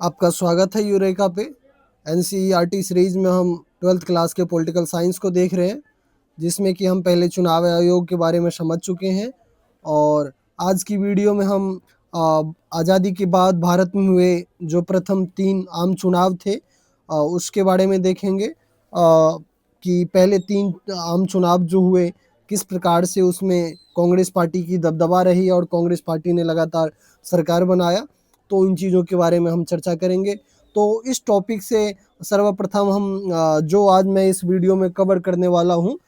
आपका स्वागत है यूरेका पे। एनसीईआरटी सीरीज में हम 12th क्लास के पॉलिटिकल साइंस को देख रहे हैं, जिसमें कि हम पहले चुनाव आयोग के बारे में समझ चुके हैं। और आज की वीडियो में हम आज़ादी के बाद भारत में हुए जो प्रथम 3 आम चुनाव थे उसके बारे में देखेंगे कि पहले 3 आम चुनाव जो हुए किस प्रकार से उसमें कांग्रेस पार्टी की दबदबा रही और कांग्रेस पार्टी ने लगातार सरकार बनाया। तो इन चीज़ों के बारे में हम चर्चा करेंगे। तो इस टॉपिक से सर्वप्रथम हम जो आज मैं इस वीडियो में कवर करने वाला हूँ,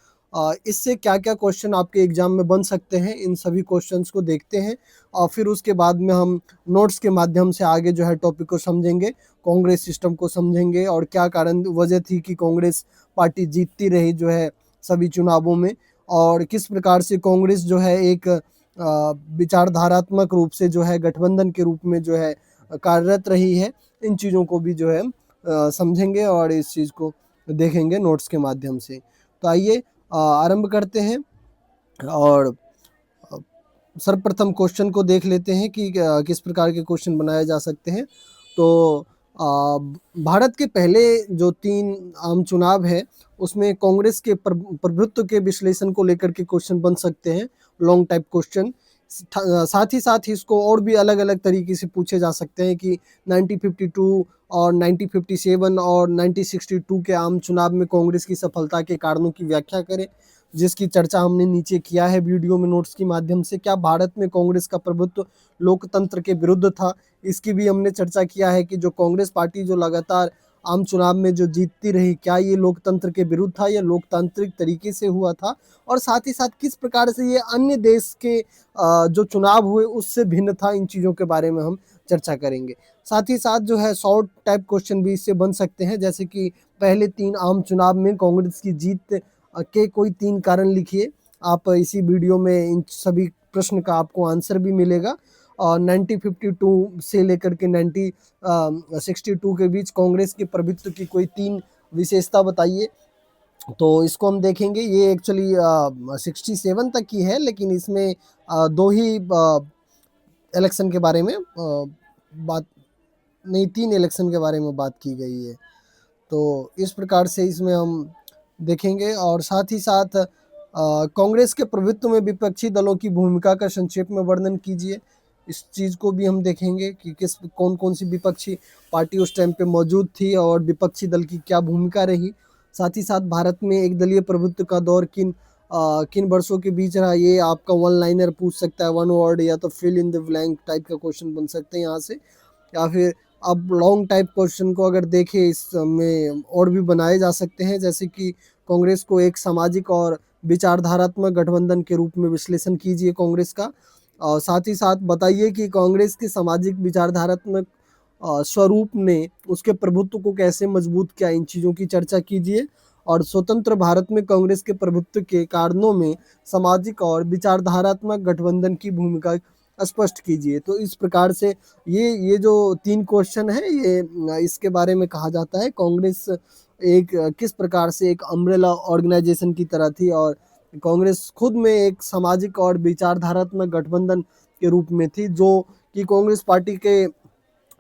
इससे क्या-क्या क्वेश्चन आपके एग्ज़ाम में बन सकते हैं, इन सभी क्वेश्चंस को देखते हैं और फिर उसके बाद में हम नोट्स के माध्यम से आगे जो है टॉपिक को समझेंगे, कांग्रेस सिस्टम को समझेंगे और क्या कारण वजह थी कि कांग्रेस पार्टी जीतती रही जो है सभी चुनावों में, और किस प्रकार से कांग्रेस जो है एक विचारधारात्मक रूप से जो है गठबंधन के रूप में जो है कार्यरत रही है। इन चीज़ों को भी जो है समझेंगे और इस चीज़ को देखेंगे नोट्स के माध्यम से। तो आइए आरंभ करते हैं और अ, सर्वप्रथम क्वेश्चन को देख लेते हैं कि किस प्रकार के क्वेश्चन बनाए जा सकते हैं। तो भारत के पहले जो 3 आम चुनाव है, उसमें कांग्रेस के प्रभुत्व के विश्लेषण को लेकर के क्वेश्चन बन सकते हैं, लॉन्ग टाइप क्वेश्चन। साथ ही इसको और भी अलग-अलग तरीके से पूछे जा सकते हैं कि 1952 और 1957 और 1962 के आम चुनाव में कांग्रेस की सफलता के कारणों की व्याख्या करें, जिसकी चर्चा हमने नीचे किया है वीडियो में नोट्स के माध्यम से। क्या भारत में कांग्रेस का प्रभुत्व लोकतंत्र के विरुद्ध था? इसकी भी हमने चर्चा किया है कि जो कांग्रेस पार्टी जो लगातार आम चुनाव में जो जीतती रही, क्या ये लोकतंत्र के विरुद्ध था या लोकतांत्रिक तरीके से हुआ था? और साथ ही साथ किस प्रकार से ये अन्य देश के जो चुनाव हुए उससे भिन्न था, इन चीज़ों के बारे में हम चर्चा करेंगे। साथ ही साथ जो है शॉर्ट टाइप क्वेश्चन भी इससे बन सकते हैं, जैसे कि पहले 3 आम चुनाव में कांग्रेस की जीत के कोई 3 कारण लिखिए। आप इसी वीडियो में इन सभी प्रश्न का आपको आंसर भी मिलेगा। और 1952 से लेकर के 1962 के बीच कांग्रेस के प्रभुत्व की कोई 3 विशेषता बताइए। तो इसको हम देखेंगे। ये एक्चुअली 67 तक की है, लेकिन इसमें 2 ही इलेक्शन के बारे में बात नहीं, 3 इलेक्शन के बारे में बात की गई है। तो इस प्रकार से इसमें हम देखेंगे और साथ ही साथ कांग्रेस के प्रभुत्व में विपक्षी दलों की भूमिका का संक्षेप में वर्णन कीजिए। इस चीज़ को भी हम देखेंगे कि कौन-कौन सी विपक्षी पार्टी उस टाइम पे मौजूद थी और विपक्षी दल की क्या भूमिका रही। साथ ही साथ भारत में एक दलीय प्रभुत्व का दौर किन वर्षों के बीच रहा, ये आपका वन लाइनर पूछ सकता है, वन वर्ड या तो fill in the blank type का क्वेश्चन बन सकते हैं यहाँ से। या फिर अब लॉन्ग टाइप क्वेश्चन को अगर देखें, इसमें और भी बनाए जा सकते हैं, जैसे कि कांग्रेस को एक सामाजिक और विचारधारात्मक गठबंधन के रूप में विश्लेषण कीजिए कांग्रेस का। और साथ ही साथ बताइए कि कांग्रेस की सामाजिक विचारधारात्मक स्वरूप ने उसके प्रभुत्व को कैसे मजबूत किया, इन चीज़ों की चर्चा कीजिए। और स्वतंत्र भारत में कांग्रेस के प्रभुत्व के कारणों में सामाजिक और विचारधारात्मक गठबंधन की भूमिका स्पष्ट कीजिए। तो इस प्रकार से ये जो 3 क्वेश्चन है, ये इसके बारे में कहा जाता है कांग्रेस एक किस प्रकार से एक अम्ब्रेला ऑर्गेनाइजेशन की तरह थी और कांग्रेस खुद में एक सामाजिक और विचारधारात्मक गठबंधन के रूप में थी, जो कि कांग्रेस पार्टी के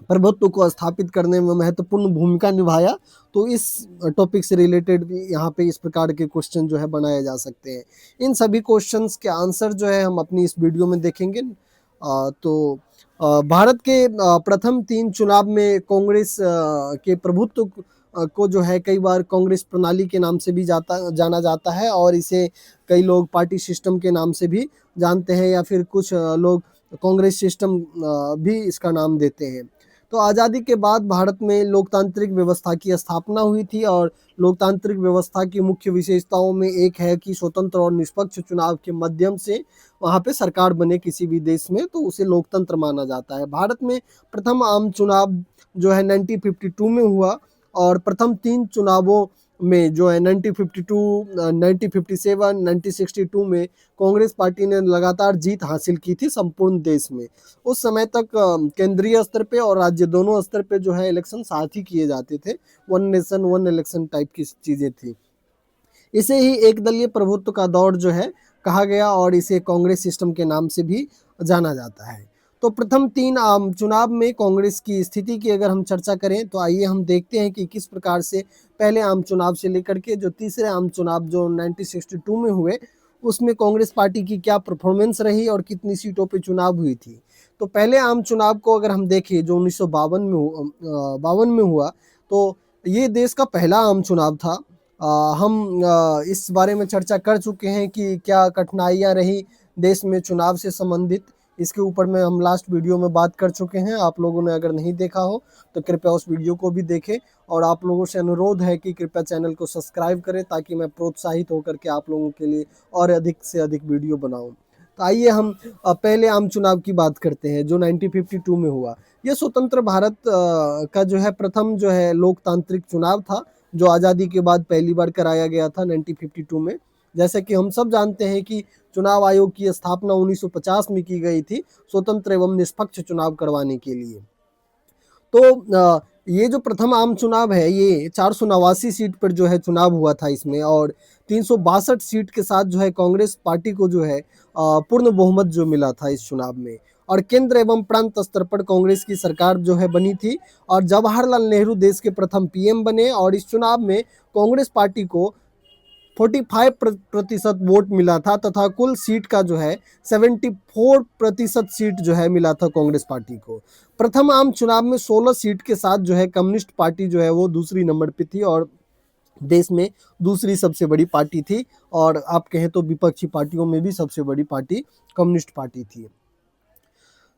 प्रभुत्व को स्थापित करने में महत्वपूर्ण भूमिका निभाया। तो इस टॉपिक से रिलेटेड भी यहाँ पे इस प्रकार के क्वेश्चन जो है बनाए जा सकते हैं। इन सभी क्वेश्चंस के आंसर जो है हम अपनी इस वीडियो में देखेंगे। तो भारत के प्रथम 3 चुनाव में कांग्रेस के प्रभुत्व को जो है कई बार कांग्रेस प्रणाली के नाम से भी जाना जाता है और इसे कई लोग पार्टी सिस्टम के नाम से भी जानते हैं, या फिर कुछ लोग कांग्रेस सिस्टम भी इसका नाम देते हैं। तो आज़ादी के बाद भारत में लोकतांत्रिक व्यवस्था की स्थापना हुई थी और लोकतांत्रिक व्यवस्था की मुख्य विशेषताओं में एक है कि स्वतंत्र और निष्पक्ष चुनाव के माध्यम से वहाँ पे सरकार बने किसी भी देश में, तो उसे लोकतंत्र माना जाता है। भारत में प्रथम आम चुनाव जो है 1952 में हुआ और प्रथम 3 चुनावों में जो है 1952, 1957, 1962 में कांग्रेस पार्टी ने लगातार जीत हासिल की थी संपूर्ण देश में। उस समय तक केंद्रीय स्तर पे और राज्य दोनों स्तर पे जो है इलेक्शन साथ ही किए जाते थे। One nation one election type की चीज़ें थी। इसे ही एक दलीय प्रभुत्व का दौर जो है कहा गया और इसे कांग्रेस सिस्टम के नाम से भी जाना जाता है। तो प्रथम 3 आम चुनाव में कांग्रेस की स्थिति की अगर हम चर्चा करें तो आइए हम देखते हैं कि किस प्रकार से पहले आम चुनाव से लेकर के जो तीसरे आम चुनाव जो 1962 में हुए उसमें कांग्रेस पार्टी की क्या परफॉर्मेंस रही और कितनी सीटों पे चुनाव हुई थी। तो पहले आम चुनाव को अगर हम देखें जो 1952 में हुआ, तो ये देश का पहला आम चुनाव था। हम इस बारे में चर्चा कर चुके हैं कि क्या कठिनाइयाँ रही देश में चुनाव से संबंधित। इसके ऊपर में हम लास्ट वीडियो में बात कर चुके हैं। आप लोगों ने अगर नहीं देखा हो तो कृपया उस वीडियो को भी देखें और आप लोगों से अनुरोध है कि कृपया चैनल को सब्सक्राइब करें ताकि मैं प्रोत्साहित होकर के आप लोगों के लिए और अधिक से अधिक वीडियो बनाऊं। तो आइए हम पहले आम चुनाव की बात करते हैं जो 1952 में हुआ। यह स्वतंत्र भारत का जो है प्रथम जो है लोकतांत्रिक चुनाव था जो आज़ादी के बाद पहली बार कराया गया था 1952 में। जैसे कि हम सब जानते हैं कि चुनाव आयोग की स्थापना 1950 में की गई थी स्वतंत्र एवं निष्पक्ष चुनाव करवाने के लिए। तो ये जो प्रथम आम चुनाव है ये 489 सीट पर जो है चुनाव हुआ था इसमें, और 362 सीट के साथ जो है कांग्रेस पार्टी को जो है पूर्ण बहुमत जो मिला था इस चुनाव में। और केंद्र एवं प्रांत स्तर पर कांग्रेस की सरकार जो है बनी थी और जवाहरलाल नेहरू देश के प्रथम पीएम बने। और इस चुनाव में कांग्रेस पार्टी को 45% वोट मिला था तथा कुल सीट का जो है 74% सीट जो है मिला था कांग्रेस पार्टी को। प्रथम आम चुनाव में 16 सीट के साथ जो है कम्युनिस्ट पार्टी जो है वो दूसरी नंबर पे थी और देश में दूसरी सबसे बड़ी पार्टी थी, और आप कहें तो विपक्षी पार्टियों में भी सबसे बड़ी पार्टी कम्युनिस्ट पार्टी थी।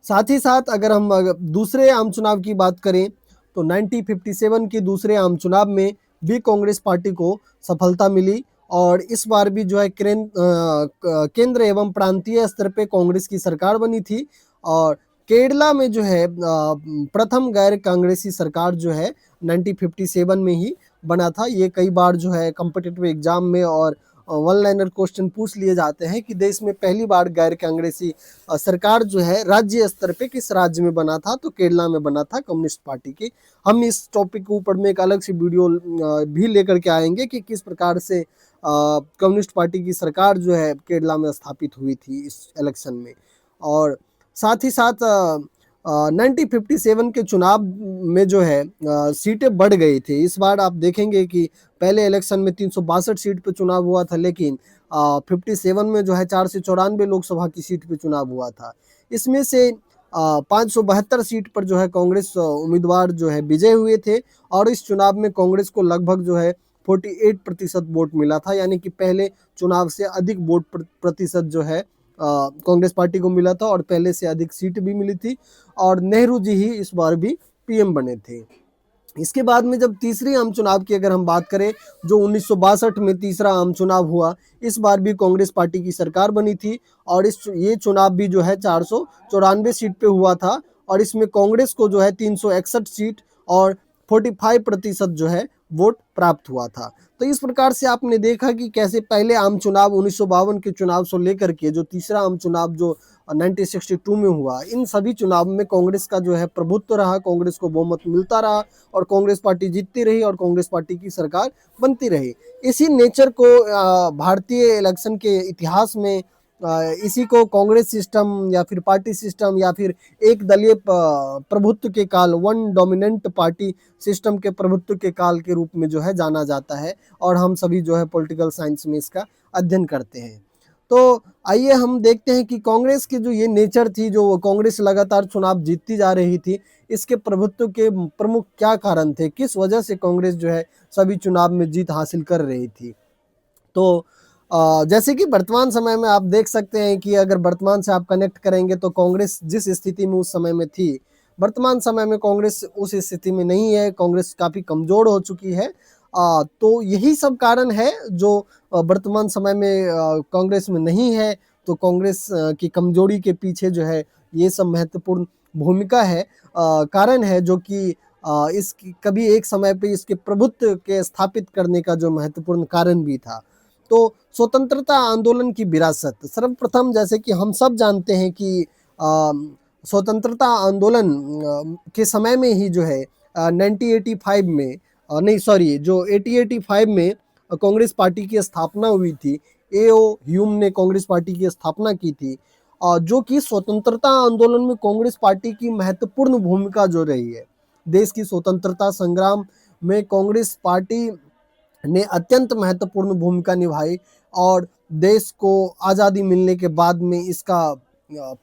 साथ ही साथ अगर हम दूसरे आम चुनाव की बात करें तो 1957 के दूसरे आम चुनाव में भी कांग्रेस पार्टी को सफलता मिली और इस बार भी जो है केंद्र एवं प्रांतीय स्तर पे कांग्रेस की सरकार बनी थी। और केरला में जो है प्रथम गैर कांग्रेसी सरकार जो है 1957 में ही बना था। ये कई बार जो है कॉम्पिटिटिव एग्जाम में और वन लाइनर क्वेश्चन पूछ लिए जाते हैं कि देश में पहली बार गैर कांग्रेसी सरकार जो है राज्य स्तर पे किस राज्य में बना था, तो केरला में बना था कम्युनिस्ट पार्टी की। हम इस टॉपिक के ऊपर में एक अलग सी वीडियो भी लेकर के आएंगे कि किस प्रकार से कम्युनिस्ट पार्टी की सरकार जो है केरला में स्थापित हुई थी इस इलेक्शन में। और साथ ही साथ 1957 के चुनाव में जो है सीटें बढ़ गई थी। इस बार आप देखेंगे कि पहले इलेक्शन में 362 सीट पे चुनाव हुआ था, लेकिन 57 में जो है 494 लोकसभा की सीट पे चुनाव हुआ था। इसमें से 572 सीट पर जो है कांग्रेस उम्मीदवार जो है विजय हुए थे और इस चुनाव में कांग्रेस को लगभग जो है 48% वोट मिला था, यानी कि पहले चुनाव से अधिक वोट प्रतिशत जो है कांग्रेस पार्टी को मिला था और पहले से अधिक सीट भी मिली थी और नेहरू जी ही इस बार भी पीएम बने थे। इसके बाद में जब तीसरी आम चुनाव की अगर हम बात करें जो 1962 में तीसरा आम चुनाव हुआ, इस बार भी कांग्रेस पार्टी की सरकार बनी थी और ये चुनाव भी जो है 494 सीट पे हुआ था और इसमें कांग्रेस को जो है 361 सीट और 45% जो है वोट प्राप्त हुआ था। तो इस प्रकार से आपने देखा कि कैसे पहले आम चुनाव 1952 के चुनाव से लेकर के जो तीसरा आम चुनाव जो 1962 में हुआ, इन सभी चुनाव में कांग्रेस का जो है प्रभुत्व रहा, कांग्रेस को बहुमत मिलता रहा और कांग्रेस पार्टी जीतती रही और कांग्रेस पार्टी की सरकार बनती रही। इसी नेचर को भारतीय इलेक्शन के इतिहास में इसी को कांग्रेस सिस्टम या फिर पार्टी सिस्टम या फिर एक दलीय प्रभुत्व के काल, वन डोमिनेंट पार्टी सिस्टम के प्रभुत्व के काल के रूप में जो है जाना जाता है और हम सभी जो है पॉलिटिकल साइंस में इसका अध्ययन करते हैं। तो आइए हम देखते हैं कि कांग्रेस की जो ये नेचर थी, जो कांग्रेस लगातार चुनाव जीतती जा रही थी, इसके प्रभुत्व के प्रमुख क्या कारण थे, किस वजह से कांग्रेस जो है सभी चुनाव में जीत हासिल कर रही थी। तो जैसे कि वर्तमान समय में आप देख सकते हैं कि अगर वर्तमान से आप कनेक्ट करेंगे तो कांग्रेस जिस स्थिति में उस समय में थी, वर्तमान समय में कांग्रेस उस स्थिति में नहीं है, कांग्रेस काफ़ी कमज़ोर हो चुकी है। तो यही सब कारण है जो वर्तमान समय में कांग्रेस में नहीं है। तो कांग्रेस की कमजोरी के पीछे जो है ये सब महत्वपूर्ण भूमिका है, कारण है जो कि इस कभी एक समय पे इसके प्रभुत्व के स्थापित करने का जो महत्वपूर्ण कारण भी था। तो स्वतंत्रता आंदोलन की विरासत, सर्वप्रथम जैसे कि हम सब जानते हैं कि स्वतंत्रता आंदोलन के समय में ही जो है 1985 में नहीं सॉरी जो 1885 में कांग्रेस पार्टी की स्थापना हुई थी। एओ ह्यूम ने कांग्रेस पार्टी की स्थापना की थी जो कि स्वतंत्रता आंदोलन में कांग्रेस पार्टी की महत्वपूर्ण भूमिका जो रही है। देश की स्वतंत्रता संग्राम में कांग्रेस पार्टी ने अत्यंत महत्वपूर्ण भूमिका निभाई और देश को आज़ादी मिलने के बाद में इसका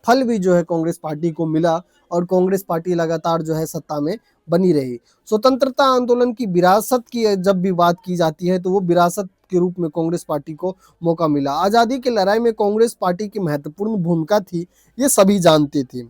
फल भी जो है कांग्रेस पार्टी को मिला और कांग्रेस पार्टी लगातार जो है सत्ता में बनी रही। स्वतंत्रता आंदोलन की विरासत की जब भी बात की जाती है तो वो विरासत के रूप में कांग्रेस पार्टी को मौका मिला। आज़ादी की लड़ाई में कांग्रेस पार्टी की महत्वपूर्ण भूमिका थी, ये सभी जानते थे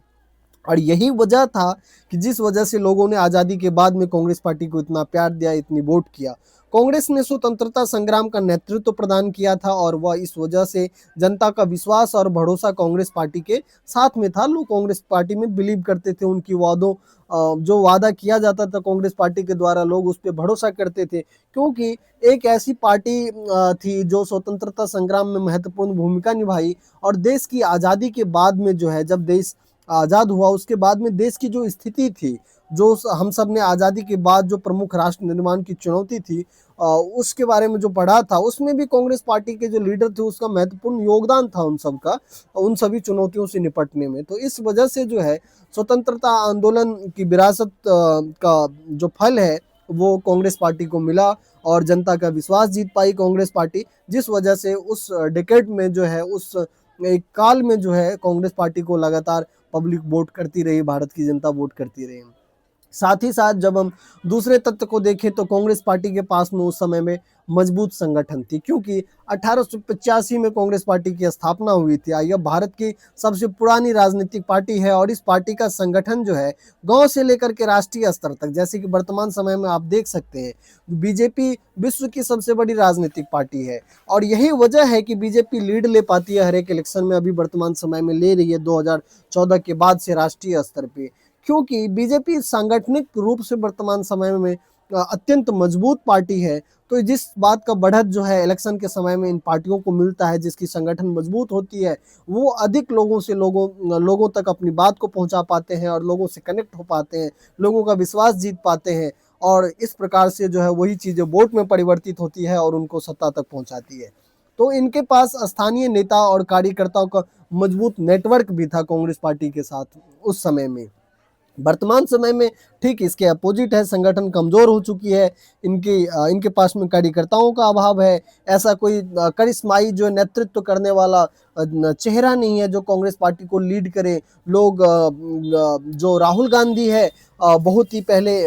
और यही वजह था कि जिस वजह से लोगों ने आज़ादी के बाद में कांग्रेस पार्टी को इतना प्यार दिया, इतनी वोट किया। कांग्रेस ने स्वतंत्रता संग्राम का नेतृत्व प्रदान किया था और वह इस वजह से जनता का विश्वास और भरोसा कांग्रेस पार्टी के साथ में था। लोग कांग्रेस पार्टी में बिलीव करते थे, उनकी वादों जो वादा किया जाता था कांग्रेस पार्टी के द्वारा लोग उस पर भरोसा करते थे, क्योंकि एक ऐसी पार्टी थी जो स्वतंत्रता संग्राम में महत्वपूर्ण भूमिका निभाई और देश की आज़ादी के बाद में जो है, जब देश आज़ाद हुआ उसके बाद में देश की जो स्थिति थी, जो हम सब ने आज़ादी के बाद जो प्रमुख राष्ट्र निर्माण की चुनौती थी, उसके बारे में जो पढ़ा था उसमें भी कांग्रेस पार्टी के जो लीडर थे उसका महत्वपूर्ण योगदान था उन सब का, उन सभी चुनौतियों से निपटने में। तो इस वजह से जो है स्वतंत्रता आंदोलन की विरासत का जो फल है वो कांग्रेस पार्टी को मिला और जनता का विश्वास जीत पाई कांग्रेस पार्टी, जिस वजह से उस डिकेड में जो है, उस एक काल में जो है कांग्रेस पार्टी को लगातार पब्लिक वोट करती रही, भारत की जनता वोट करती रही। साथ ही साथ जब हम दूसरे तत्व को देखें तो कांग्रेस पार्टी के पास में उस समय में मजबूत संगठन थी, क्योंकि 1885 में कांग्रेस पार्टी की स्थापना हुई थी। यह भारत की सबसे पुरानी राजनीतिक पार्टी है और इस पार्टी का संगठन जो है गांव से लेकर के राष्ट्रीय स्तर तक, जैसे कि वर्तमान समय में आप देख सकते हैं बीजेपी विश्व की सबसे बड़ी राजनीतिक पार्टी है और यही वजह है कि बीजेपी लीड ले पाती है हर एक इलेक्शन में। अभी वर्तमान समय में ले रही है 2014 के बाद से राष्ट्रीय स्तर पे, क्योंकि बीजेपी सांगठनिक रूप से वर्तमान समय में अत्यंत मजबूत पार्टी है। तो जिस बात का बढ़त जो है इलेक्शन के समय में इन पार्टियों को मिलता है, जिसकी संगठन मजबूत होती है, वो अधिक लोगों से लोगों तक अपनी बात को पहुंचा पाते हैं और लोगों से कनेक्ट हो पाते हैं, लोगों का विश्वास जीत पाते हैं और इस प्रकार से जो है वही चीज़ें वोट में परिवर्तित होती है और उनको सत्ता तक पहुंचाती है। तो इनके पास स्थानीय नेता और कार्यकर्ताओं का मजबूत नेटवर्क भी था कांग्रेस पार्टी के साथ उस समय में। वर्तमान समय में ठीक इसके अपोजिट है, संगठन कमजोर हो चुकी है, इनके पास में कार्यकर्ताओं का अभाव है। ऐसा कोई करिश्माई जो नेतृत्व करने वाला चेहरा नहीं है जो कांग्रेस पार्टी को लीड करे। लोग जो राहुल गांधी है, बहुत ही पहले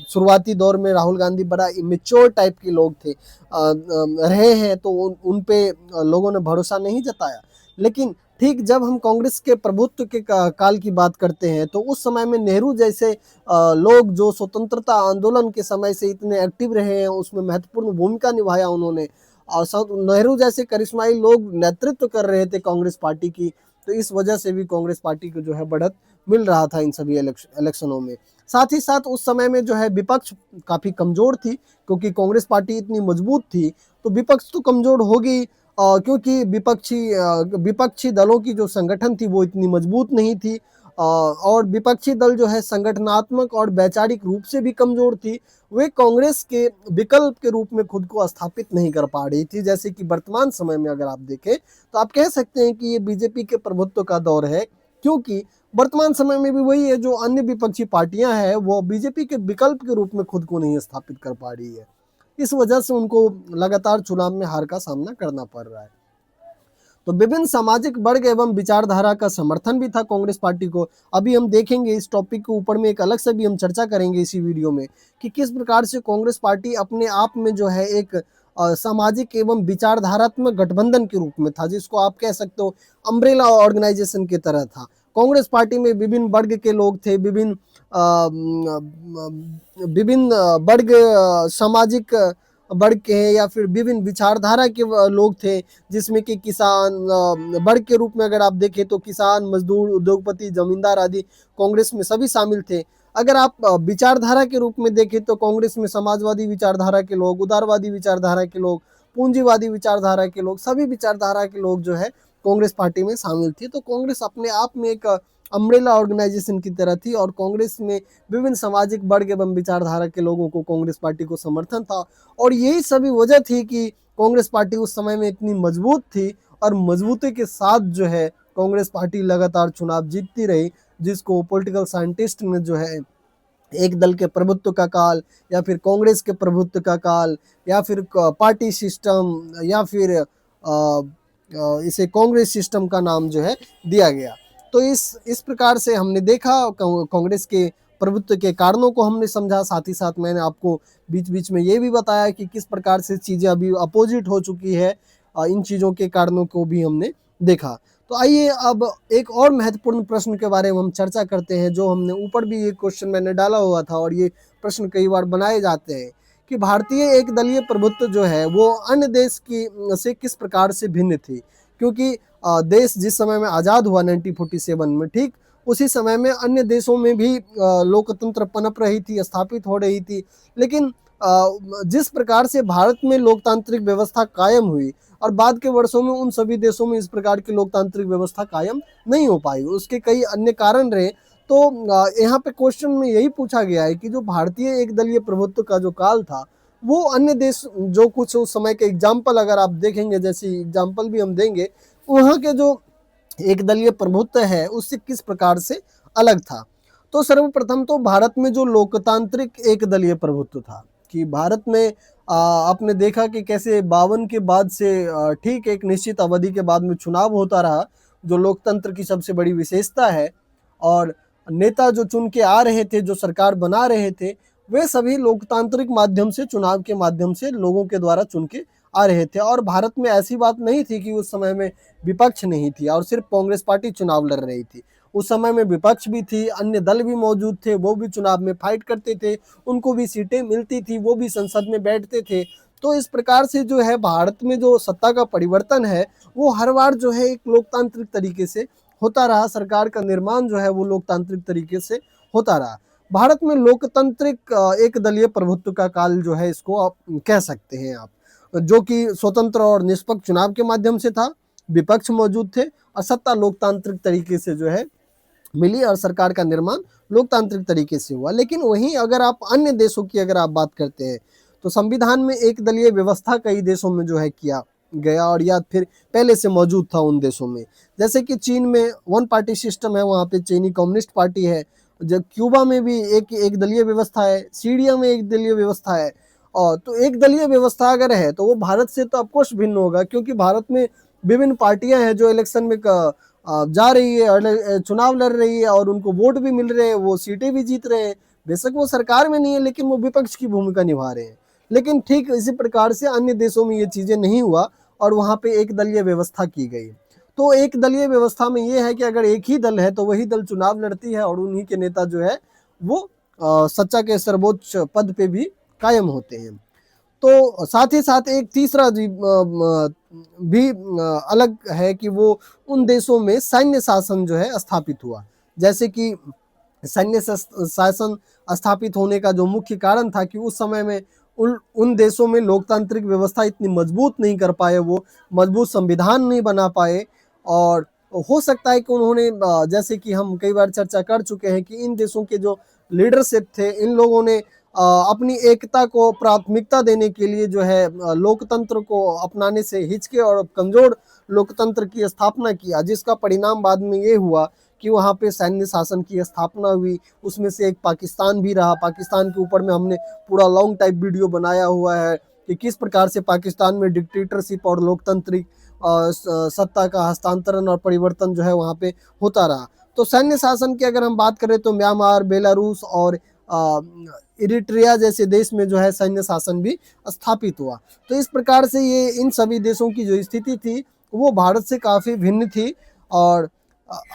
शुरुआती दौर में राहुल गांधी बड़ा इमेच्योर टाइप के लोग थे, रहे हैं, तो उन पे लोगों ने भरोसा नहीं जताया। लेकिन ठीक जब हम कांग्रेस के प्रभुत्व के काल की बात करते हैं तो उस समय में नेहरू जैसे लोग जो स्वतंत्रता आंदोलन के समय से इतने एक्टिव रहे हैं, उसमें महत्वपूर्ण भूमिका निभाया उन्होंने और नेहरू जैसे करिश्माई लोग नेतृत्व कर रहे थे कांग्रेस पार्टी की, तो इस वजह से भी कांग्रेस पार्टी को जो है बढ़त मिल रहा था इन सभी इलेक्शनों में। साथ ही साथ उस समय में जो है विपक्ष काफी कमजोर थी, क्योंकि कांग्रेस पार्टी इतनी मजबूत थी तो विपक्ष तो कमजोर होगी, क्योंकि विपक्षी दलों की जो संगठन थी वो इतनी मजबूत नहीं थी और विपक्षी दल जो है संगठनात्मक और वैचारिक रूप से भी कमजोर थी। वे कांग्रेस के विकल्प के रूप में खुद को स्थापित नहीं कर पा रही थी। जैसे कि वर्तमान समय में अगर आप देखें तो आप कह सकते हैं कि ये बीजेपी के प्रभुत्व का दौर है, क्योंकि वर्तमान समय में भी वही है, जो अन्य विपक्षी पार्टियां हैं वो बीजेपी के विकल्प के रूप में खुद को नहीं स्थापित कर पा रही है। इस वजह से उनको लगातार चुनाव में हार का सामना करना पड़ रहा है। तो विभिन्न सामाजिक वर्ग एवं विचारधारा का समर्थन भी था कांग्रेस पार्टी को। अभी हम देखेंगे इस टॉपिक के ऊपर में एक अलग से भी हम चर्चा करेंगे इसी वीडियो में कि किस प्रकार से कांग्रेस पार्टी अपने आप में जो है एक सामाजिक एवं विचारधारात्मक गठबंधन के रूप में था, जिसको आप कह सकते हो अम्ब्रेला ऑर्गेनाइजेशन की तरह था। कांग्रेस पार्टी में विभिन्न वर्ग के लोग थे, विभिन्न वर्ग, सामाजिक वर्ग के हैं या फिर विभिन्न विचारधारा के लोग थे, जिसमें कि किसान वर्ग के रूप में अगर आप देखें तो किसान, मजदूर, उद्योगपति, जमींदार आदि कांग्रेस में सभी शामिल थे। अगर आप विचारधारा के रूप में देखें तो कांग्रेस में समाजवादी विचारधारा के लोग, उदारवादी विचारधारा के लोग, पूंजीवादी विचारधारा के लोग, सभी विचारधारा के लोग जो है कांग्रेस पार्टी में शामिल थे। तो कांग्रेस अपने आप में एक अम्ब्रेला ऑर्गेनाइजेशन की तरह थी और कांग्रेस में विभिन्न सामाजिक वर्ग एवं विचारधारा के लोगों को कांग्रेस पार्टी को समर्थन था और यही सभी वजह थी कि कांग्रेस पार्टी उस समय में इतनी मजबूत थी और मजबूती के साथ जो है कांग्रेस पार्टी लगातार चुनाव जीतती रही, जिसको पॉलिटिकल साइंटिस्ट ने जो है एक दल के प्रभुत्व का काल, या फिर कांग्रेस के प्रभुत्व का काल, या फिर पार्टी सिस्टम, या फिर इसे कांग्रेस सिस्टम का नाम जो है दिया गया। तो इस प्रकार से हमने देखा कांग्रेस के प्रभुत्व के कारणों को हमने समझा, साथ ही साथ मैंने आपको बीच बीच में ये भी बताया कि किस प्रकार से चीज़ें अभी अपोजिट हो चुकी है, इन चीज़ों के कारणों को भी हमने देखा। तो आइए अब एक और महत्वपूर्ण प्रश्न के बारे में हम चर्चा करते हैं, जो हमने ऊपर भी ये क्वेश्चन मैंने डाला हुआ था और ये प्रश्न कई बार बनाए जाते हैं कि भारतीय एक दलीय प्रभुत्व जो है वो अन्य देश की से किस प्रकार से भिन्न थी। क्योंकि देश जिस समय में आज़ाद हुआ 1947 में, ठीक उसी समय में अन्य देशों में भी लोकतंत्र पनप रही थी, स्थापित हो रही थी, लेकिन जिस प्रकार से भारत में लोकतांत्रिक व्यवस्था कायम हुई और बाद के वर्षों में उन सभी देशों में इस प्रकार की लोकतांत्रिक व्यवस्था कायम नहीं हो पाई, उसके कई अन्य कारण रहे। तो यहाँ पे क्वेश्चन में यही पूछा गया है कि जो भारतीय एक दलीय प्रभुत्व का जो काल था, वो अन्य देश जो कुछ उस समय के एग्जाम्पल अगर आप देखेंगे, जैसे एग्जाम्पल भी हम देंगे, वहाँ के जो एक दलीय प्रभुत्व है उससे किस प्रकार से अलग था। तो सर्वप्रथम तो भारत में जो लोकतांत्रिक एक दलीय प्रभुत्व था, कि भारत में आपने देखा कि कैसे 52 के बाद से ठीक एक निश्चित अवधि के बाद में चुनाव होता रहा, जो लोकतंत्र की सबसे बड़ी विशेषता है। और नेता जो चुन के आ रहे थे, जो सरकार बना रहे थे, वे सभी लोकतांत्रिक माध्यम से, चुनाव के माध्यम से लोगों के द्वारा चुन के आ रहे थे। और भारत में ऐसी बात नहीं थी कि उस समय में विपक्ष नहीं थी और सिर्फ कांग्रेस पार्टी चुनाव लड़ रही थी। उस समय में विपक्ष भी थी, अन्य दल भी मौजूद थे, वो भी चुनाव में फाइट करते थे, उनको भी सीटें मिलती थी, वो भी संसद में बैठते थे। तो इस प्रकार से जो है भारत में जो सत्ता का परिवर्तन है वो हर बार जो है एक लोकतांत्रिक तरीके से होता रहा, सरकार का निर्माण जो है वो लोकतांत्रिक तरीके से होता रहा। भारत में लोकतांत्रिक एक दलीय प्रभुत्व का काल जो है, इसको आप कह सकते हैं आप, जो कि स्वतंत्र और निष्पक्ष चुनाव के माध्यम से था, विपक्ष मौजूद थे और सत्ता लोकतांत्रिक तरीके से जो है मिली और सरकार का निर्माण लोकतांत्रिक तरीके से हुआ। लेकिन वहीं अगर आप अन्य देशों की अगर आप बात करते हैं, तो संविधान में एक दलीय व्यवस्था कई देशों में जो है किया गया, और या फिर पहले से मौजूद था उन देशों में। जैसे कि चीन में वन पार्टी सिस्टम है, वहाँ पे चीनी कम्युनिस्ट पार्टी है। जब क्यूबा में भी एक दलीय व्यवस्था है, सीरिया में एक दलीय व्यवस्था है। और तो एक दलीय व्यवस्था अगर है तो वो भारत से तो ऑफकोर्स भिन्न होगा, क्योंकि भारत में विभिन्न पार्टियां हैं जो इलेक्शन में जा रही है और चुनाव लड़ रही है, और उनको वोट भी मिल रहे हैं, वो सीटें भी जीत रहे हैं। बेशक वो सरकार में नहीं है, लेकिन वो विपक्ष की भूमिका निभा रहे हैं। लेकिन ठीक इसी प्रकार से अन्य देशों में ये चीजें नहीं हुआ और वहाँ पे एक दलीय व्यवस्था की गई। तो एक दलीय व्यवस्था में ये है कि अगर एक ही दल है तो वही दल चुनाव लड़ती है और उन्हीं के नेता जो है वो सत्ता के सर्वोच्च पद पे भी कायम होते हैं। तो साथ ही साथ एक तीसरा भी अलग है कि वो उन देशों में सैन्य शासन जो है स्थापित हुआ। जैसे कि सैन्य शासन स्थापित होने का जो मुख्य कारण था कि उस समय में उन देशों में लोकतांत्रिक व्यवस्था इतनी मजबूत नहीं कर पाए, वो मजबूत संविधान नहीं बना पाए। और हो सकता है कि उन्होंने, जैसे कि हम कई बार चर्चा कर चुके हैं कि इन देशों के जो लीडरशिप थे, इन लोगों ने अपनी एकता को प्राथमिकता देने के लिए जो है लोकतंत्र को अपनाने से हिचके और कमजोर लोकतंत्र की स्थापना किया, जिसका परिणाम बाद में ये हुआ कि वहाँ पे सैन्य शासन की स्थापना हुई। उसमें से एक पाकिस्तान भी रहा। पाकिस्तान के ऊपर में हमने पूरा लॉन्ग टाइप वीडियो बनाया हुआ है कि किस प्रकार से पाकिस्तान में डिक्टेटरशिप और लोकतांत्रिक सत्ता का हस्तांतरण और परिवर्तन जो है वहाँ पे होता रहा। तो सैन्य शासन की अगर हम बात करें तो म्यांमार, बेलारूस और इरिट्रिया जैसे देश में जो है सैन्य शासन भी स्थापित हुआ। तो इस प्रकार से ये इन सभी देशों की जो स्थिति थी वो भारत से काफ़ी भिन्न थी। और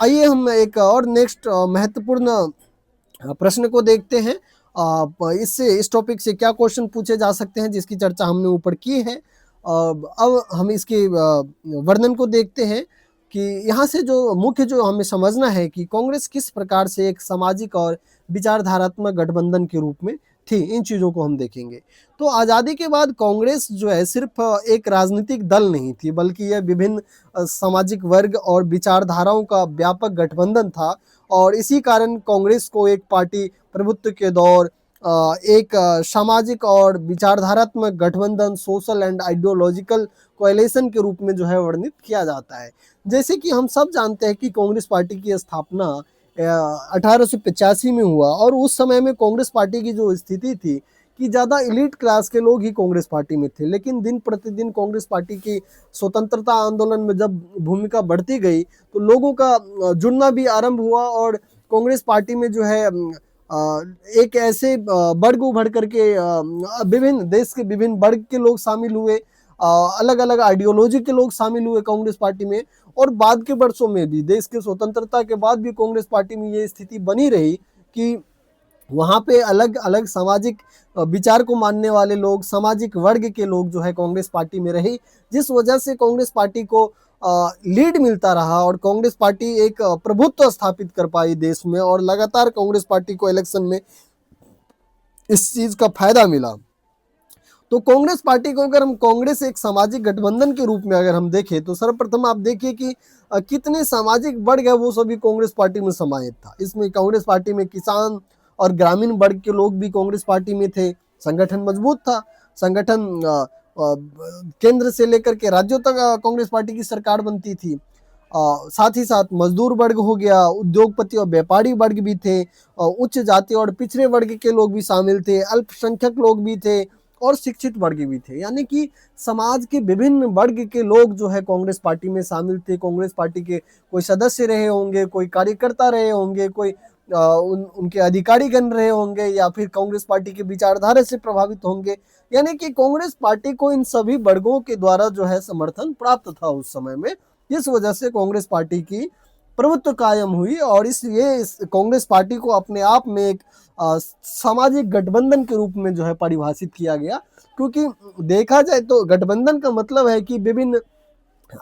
आइए हम एक और नेक्स्ट महत्वपूर्ण प्रश्न को देखते हैं। इस टॉपिक से क्या क्वेश्चन पूछे जा सकते हैं, जिसकी चर्चा हमने ऊपर की है। अब हम इसके वर्णन को देखते हैं कि यहाँ से जो मुख्य जो हमें समझना है कि कांग्रेस किस प्रकार से एक सामाजिक और विचारधारात्मक गठबंधन के रूप में थी, इन चीज़ों को हम देखेंगे। तो आज़ादी के बाद कांग्रेस जो है सिर्फ एक राजनीतिक दल नहीं थी, बल्कि यह विभिन्न सामाजिक वर्ग और विचारधाराओं का व्यापक गठबंधन था। और इसी कारण कांग्रेस को एक पार्टी प्रभुत्व के दौर एक सामाजिक और विचारधारात्मक गठबंधन, सोशल एंड आइडियोलॉजिकल कोएलिशन के रूप में जो है वर्णित किया जाता है। जैसे कि हम सब जानते हैं कि कांग्रेस पार्टी की स्थापना 1885 में हुआ, और उस समय में कांग्रेस पार्टी की जो स्थिति थी कि ज़्यादा एलीट क्लास के लोग ही कांग्रेस पार्टी में थे। लेकिन दिन प्रतिदिन कांग्रेस पार्टी की स्वतंत्रता आंदोलन में जब भूमिका बढ़ती गई तो लोगों का जुड़ना भी आरंभ हुआ, और कांग्रेस पार्टी में जो है एक ऐसे वर्ग उभर करके विभिन्न देश के विभिन्न वर्ग के लोग शामिल हुए, अलग अलग आइडियोलॉजी के लोग शामिल हुए कांग्रेस पार्टी में। और बाद के वर्षों में भी, देश की स्वतंत्रता के बाद भी कांग्रेस पार्टी में ये स्थिति बनी रही कि वहाँ पे अलग अलग सामाजिक विचार को मानने वाले लोग, सामाजिक वर्ग के लोग जो है कांग्रेस पार्टी में रही, जिस वजह से कांग्रेस पार्टी को लीड मिलता रहा और कांग्रेस पार्टी एक प्रभुत्व स्थापित कर पाई देश में, और लगातार कांग्रेस पार्टी को इलेक्शन में इस चीज का फायदा मिला। तो कांग्रेस पार्टी को अगर हम कांग्रेस एक सामाजिक गठबंधन के रूप में अगर हम देखें तो सर्वप्रथम आप देखिए कि कितने सामाजिक वर्ग है वो सभी कांग्रेस पार्टी में समाहित था। इसमें कांग्रेस पार्टी में किसान और ग्रामीण वर्ग के लोग भी कांग्रेस पार्टी में थे। संगठन मजबूत था। संगठन केंद्र से लेकर के राज्यों तक कांग्रेस पार्टी की सरकार बनती थी। साथ ही साथ मजदूर वर्ग हो गया, उद्योगपति और व्यापारी वर्ग भी थे, उच्च जाति और पिछड़े वर्ग के लोग भी शामिल थे, अल्पसंख्यक लोग भी थे और शिक्षित वर्ग भी थे। यानी कि समाज के विभिन्न वर्ग के लोग जो है कांग्रेस पार्टी में शामिल थे। कांग्रेस पार्टी के कोई सदस्य रहे होंगे, कोई कार्यकर्ता रहे होंगे, कोई उनके अधिकारीगण रहे होंगे, या फिर कांग्रेस पार्टी के विचारधारा से प्रभावित होंगे। यानी कि कांग्रेस पार्टी को इन सभी वर्गों के द्वारा जो है समर्थन प्राप्त था उस समय में। इस वजह से कांग्रेस पार्टी की प्रभुत्व कायम हुई, और इसलिए इस कांग्रेस पार्टी को अपने आप में एक सामाजिक गठबंधन के रूप में जो है परिभाषित किया गया। क्योंकि देखा जाए तो गठबंधन का मतलब है कि विभिन्न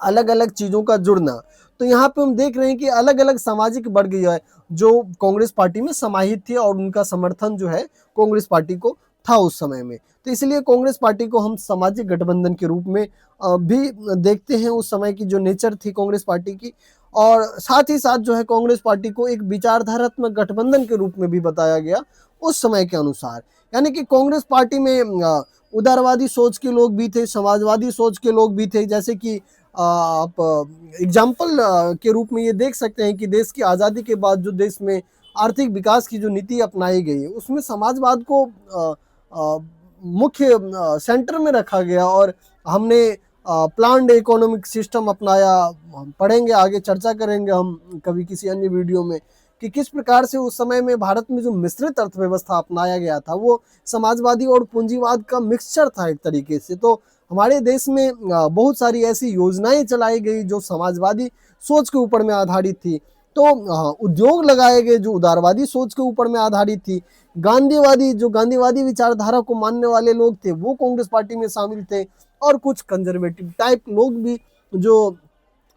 अलग अलग चीजों का जुड़ना। तो यहाँ पे हम देख रहे हैं कि अलग अलग सामाजिक वर्ग जो कांग्रेस पार्टी में समाहित थे, और उनका समर्थन जो है कांग्रेस पार्टी को था उस समय में। तो इसलिए कांग्रेस पार्टी को हम सामाजिक गठबंधन के रूप में भी देखते हैं, उस समय की जो नेचर थी कांग्रेस पार्टी की। और साथ ही साथ जो है कांग्रेस पार्टी को एक विचारधारात्मक गठबंधन के रूप में भी बताया गया उस समय के अनुसार। यानी कि कांग्रेस पार्टी में उदारवादी सोच के लोग भी थे, समाजवादी सोच के लोग भी थे। जैसे कि आप एग्जाम्पल के रूप में ये देख सकते हैं कि देश की आज़ादी के बाद जो देश में आर्थिक विकास की जो नीति अपनाई गई उसमें समाजवाद को मुख्य सेंटर में रखा गया, और हमने प्लान्ड इकोनॉमिक सिस्टम अपनाया। हम पढ़ेंगे, आगे चर्चा करेंगे हम कभी किसी अन्य वीडियो में कि किस प्रकार से उस समय में भारत में जो मिश्रित अर्थव्यवस्था अपनाया गया था वो समाजवादी और पूंजीवाद का मिक्सचर था एक तरीके से। तो हमारे देश में बहुत सारी ऐसी योजनाएं चलाई गई जो समाजवादी सोच के ऊपर में आधारित थी। तो उद्योग लगाए गए जो उदारवादी सोच के ऊपर में आधारित थी। गांधीवादी विचारधारा को मानने वाले लोग थे वो कांग्रेस पार्टी में शामिल थे, और कुछ कंजर्वेटिव टाइप लोग भी जो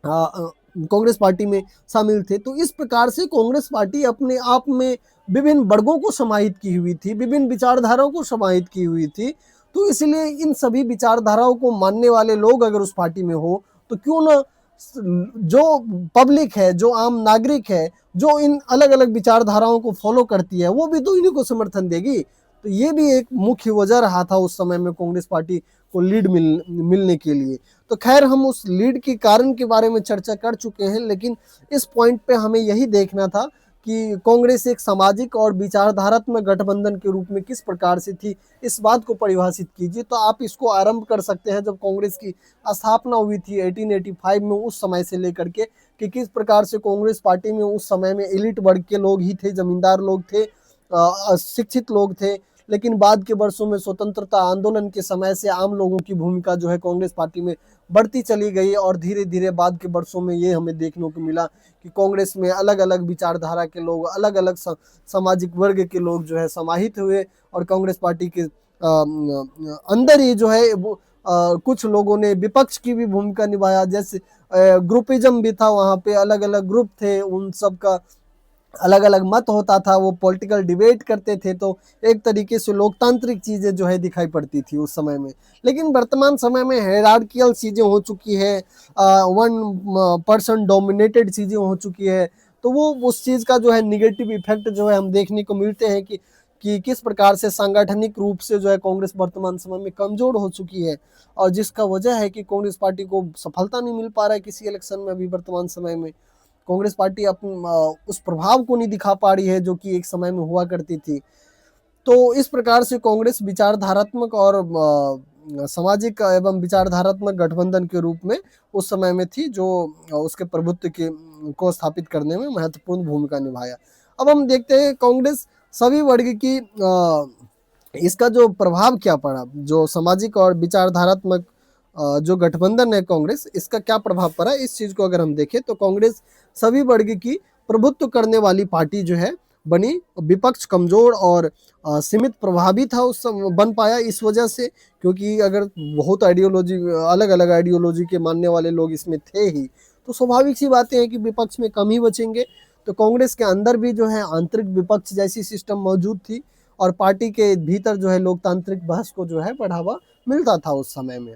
कांग्रेस पार्टी में शामिल थे। तो इस प्रकार से कांग्रेस पार्टी अपने आप में विभिन्न वर्गों को समाहित की हुई थी, विभिन्न विचारधाराओं को समाहित की हुई थी। तो इसलिए इन सभी विचारधाराओं को मानने वाले लोग अगर उस पार्टी में हो तो क्यों ना जो पब्लिक है, जो आम नागरिक है, जो इन अलग अलग विचारधाराओं को फॉलो करती है, वो भी तो इन्हीं को समर्थन देगी। तो ये भी एक मुख्य वजह रहा था उस समय में कांग्रेस पार्टी को लीड मिलने के लिए। तो खैर, हम उस लीड के कारण के बारे में चर्चा कर चुके हैं, लेकिन इस पॉइंट पे हमें यही देखना था कि कांग्रेस एक सामाजिक और विचारधारात्मक गठबंधन के रूप में किस प्रकार से थी, इस बात को परिभाषित कीजिए। तो आप इसको आरंभ कर सकते हैं जब कांग्रेस की स्थापना हुई थी 1885 में, उस समय से लेकर के कि किस प्रकार से कांग्रेस पार्टी में उस समय में एलिट वर्ग के लोग ही थे, जमींदार लोग थे, शिक्षित लोग थे। लेकिन बाद के वर्षों में स्वतंत्रता आंदोलन के समय से आम लोगों की भूमिका जो है कांग्रेस पार्टी में बढ़ती चली गई, और धीरे धीरे बाद के वर्षों में ये हमें देखने को मिला कि कांग्रेस में अलग अलग विचारधारा के लोग, अलग अलग सामाजिक वर्ग के लोग जो है समाहित हुए, और कांग्रेस पार्टी के अंदर ही जो है वो कुछ लोगों ने विपक्ष की भी भूमिका निभाया। जैसे ग्रुपिज्म भी था, वहाँ पे अलग अलग ग्रुप थे, उन सब का अलग अलग मत होता था, वो पॉलिटिकल डिबेट करते थे। तो एक तरीके से लोकतांत्रिक चीज़ें जो है दिखाई पड़ती थी उस समय में। लेकिन वर्तमान समय में हायरार्कियल चीज़ें हो चुकी है, वन पर्सन डोमिनेटेड चीज़ें हो चुकी है। तो वो उस चीज़ का जो है निगेटिव इफेक्ट जो है हम देखने को मिलते हैं कि कि किस प्रकार से सांगठनिक रूप से जो है कांग्रेस वर्तमान समय में कमजोर हो चुकी है, और जिसका वजह है कि कांग्रेस पार्टी को सफलता नहीं मिल पा रहा है किसी इलेक्शन में। अभी वर्तमान समय में कांग्रेस पार्टी उस प्रभाव को नहीं दिखा पा रही है जो कि एक समय में हुआ करती थी। तो इस प्रकार से कांग्रेस विचारधारात्मक और सामाजिक एवं विचारधारात्मक गठबंधन के रूप में उस समय में थी, जो उसके प्रभुत्व के को स्थापित करने में महत्वपूर्ण भूमिका निभाया। अब हम देखते हैं कांग्रेस सभी वर्ग की इसका जो प्रभाव क्या पड़ा, जो सामाजिक और विचारधारात्मक जो गठबंधन है कांग्रेस, इसका क्या प्रभाव पड़ा, इस चीज को अगर हम देखें तो कांग्रेस सभी वर्ग की प्रभुत्व करने वाली पार्टी जो है बनी। विपक्ष कमजोर और सीमित प्रभावी था उस बन पाया इस वजह से, क्योंकि अगर बहुत आइडियोलॉजी, अलग अलग आइडियोलॉजी के मानने वाले लोग इसमें थे ही, तो स्वाभाविक सी बातें हैं कि विपक्ष में कम ही बचेंगे। तो कांग्रेस के अंदर भी जो है आंतरिक विपक्ष जैसी सिस्टम मौजूद थी, और पार्टी के भीतर जो है लोकतांत्रिक बहस को जो है बढ़ावा मिलता था उस समय में।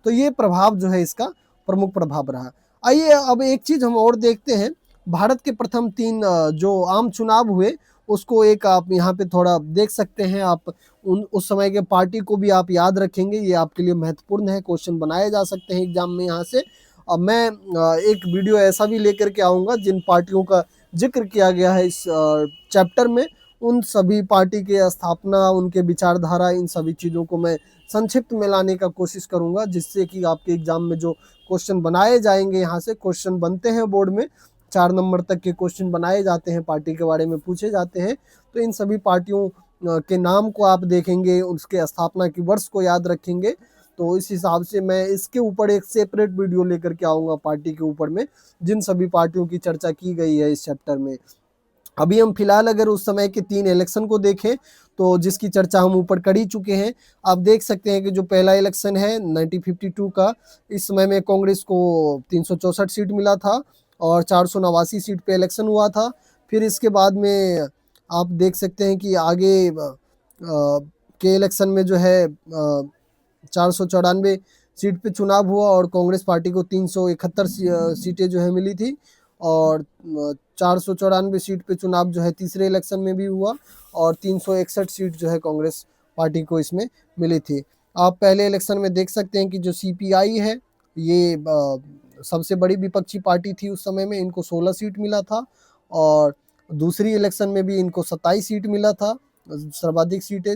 तो ये प्रभाव जो है इसका प्रमुख प्रभाव रहा। आइए अब एक चीज हम और देखते हैं, भारत के प्रथम 3 जो आम चुनाव हुए उसको एक आप यहाँ पे थोड़ा देख सकते हैं। आप उस समय के पार्टी को भी आप याद रखेंगे, ये आपके लिए महत्वपूर्ण है, क्वेश्चन बनाए जा सकते हैं एग्जाम में यहाँ से। अब मैं एक वीडियो ऐसा भी लेकर के आऊँगा जिन पार्टियों का जिक्र किया गया है इस चैप्टर में, उन सभी पार्टी के स्थापना, उनके विचारधारा, इन सभी चीज़ों को मैं संक्षिप्त में लाने का कोशिश करूंगा, जिससे कि आपके एग्जाम में जो क्वेश्चन बनाए जाएंगे, यहाँ से क्वेश्चन बनते हैं बोर्ड में, 4 नंबर तक के क्वेश्चन बनाए जाते हैं, पार्टी के बारे में पूछे जाते हैं। तो इन सभी पार्टियों के नाम को आप देखेंगे, उसके स्थापना की वर्ष को याद रखेंगे। तो इस हिसाब से मैं इसके ऊपर एक सेपरेट वीडियो लेकर के आऊँगा पार्टी के ऊपर में, जिन सभी पार्टियों की चर्चा की गई है इस चैप्टर में। अभी हम फिलहाल अगर उस समय के 3 इलेक्शन को देखें तो जिसकी चर्चा हम ऊपर कर ही चुके हैं। आप देख सकते हैं कि जो पहला इलेक्शन है 1952 का, इस समय में कांग्रेस को 364 सीट मिला था और 489 सीट पे इलेक्शन हुआ था। फिर इसके बाद में आप देख सकते हैं कि आगे के इलेक्शन में जो है 494 सीट पे चुनाव हुआ और कांग्रेस पार्टी को 371 सीटें जो है मिली थी, और 494 सीट पे चुनाव जो है तीसरे इलेक्शन में भी हुआ, और 361 सीट जो है कांग्रेस पार्टी को इसमें मिली थी। आप पहले इलेक्शन में देख सकते हैं कि जो सीपीआई है, ये सबसे बड़ी विपक्षी पार्टी थी उस समय में, इनको 16 सीट मिला था, और दूसरी इलेक्शन में भी इनको 27 सीट मिला था, सर्वाधिक सीटें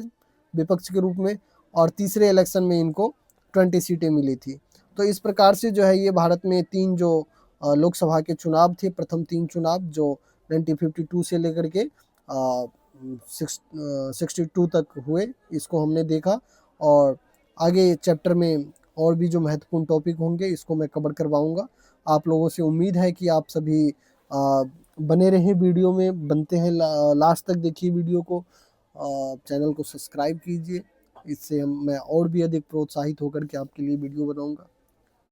विपक्ष के रूप में, और तीसरे इलेक्शन में इनको 20 सीटें मिली थी। तो इस प्रकार से जो है ये भारत में 3 जो लोकसभा के चुनाव थे, प्रथम 3 चुनाव जो 1952 से लेकर के 62 तक हुए, इसको हमने देखा। और आगे चैप्टर में और भी जो महत्वपूर्ण टॉपिक होंगे इसको मैं कवर करवाऊंगा। आप लोगों से उम्मीद है कि आप सभी बने रहें वीडियो में, बनते हैं लास्ट तक देखिए वीडियो को, चैनल को सब्सक्राइब कीजिए, इससे मैं और भी अधिक प्रोत्साहित होकर के आपके लिए वीडियो बनाऊंगा।